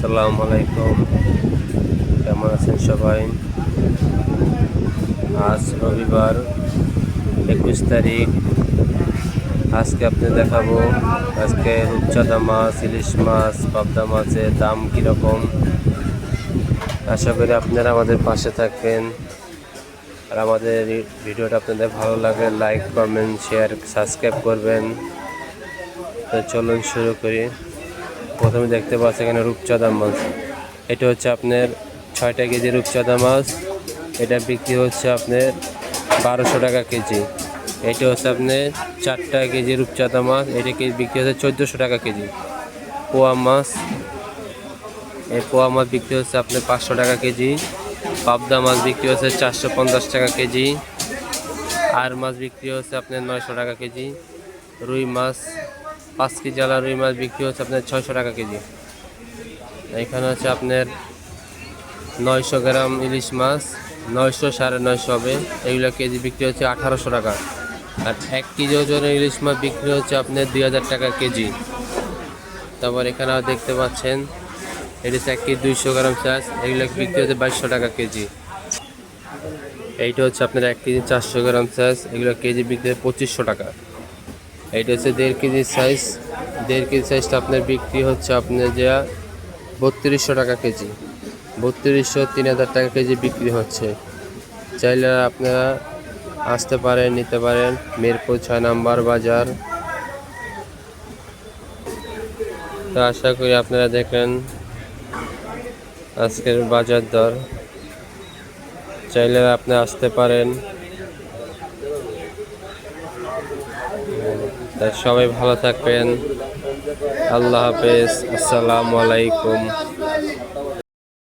আসসালামু আলাইকুম। কেমন আছেন সবাই? আজ রবিবার 21 তারিখ। আজকে আপনাদের দেখাবো আজকে রূপচাঁদা মাছ, ইলিশ মাছ, পাবদা মাছের দাম কীরকম। আশা করি আপনারা আমাদের পাশে থাকবেন। আর আমাদের ভিডিওটা আপনাদের ভালো লাগে লাইক, কমেন্ট, শেয়ার, সাবস্ক্রাইব করবেন। তো চলুন শুরু করি। প্রথমে দেখতে পাচ্ছেন এখানে রূপচাঁদা মাছ। এটা হচ্ছে আপনার 6টা কেজি রূপচাঁদা মাছ। এটা বিক্রি হচ্ছে আপনার 1200 টাকা কেজি। এটা হচ্ছে আপনার 4টা কেজি রূপচাঁদা মাছ। এটা বিক্রি হচ্ছে 1400 টাকা কেজি। পোয়া মাছ, এই পোয়া মাছ বিক্রি হচ্ছে আপনার 500 টাকা কেজি। পাবদা মাছ বিক্রি হচ্ছে 450 টাকা কেজি। আর মাছ বিক্রি হচ্ছে আপনার 900 টাকা কেজি। রুই মাছ 5 কেজি আলা রুই মাছ বিক্রি হচ্ছে আপনার 600 টাকা কেজি। এখানে হচ্ছে আপনার 900 গ্রাম ইলিশ মাছ, 900 950 হবে। এগুলো কেজি বিক্রি হচ্ছে 1800 টাকা। আর 1 কেজি ওজনের ইলিশ মাছ বিক্রি হচ্ছে আপনার 2000 টাকা কেজি। তারপর এখানে দেখতে পাচ্ছেন এটি হচ্ছে 1 কেজি 200 গ্রাম সাইজ। এগুলো বিক্রি হচ্ছে 2200 টাকা কেজি। এইটা হচ্ছে আপনার 1 কেজি 400 গ্রাম সাইজ। এগুলো কেজি বিক্রি হচ্ছে 2500 টাকা। এইটা হচ্ছে 1.5 কেজি সাইজ। 1.5 কেজি সাইজটা আপনার বিক্রি হচ্ছে আপনার যে 3200 টাকা কেজি। 3200 3000 টাকা কেজি বিক্রি হচ্ছে। চাইলে আপনারা আসতে পারেন, নিতে পারেন। মিরপুর 6 নম্বর বাজার। তো আশা করি আপনারা দেখেন আজকের বাজার দর। চাইলে আপনি আসতে পারেন। তাই সবাই ভালো থাকবেন। আল্লাহ হাফেজ। আসসালামু আলাইকুম।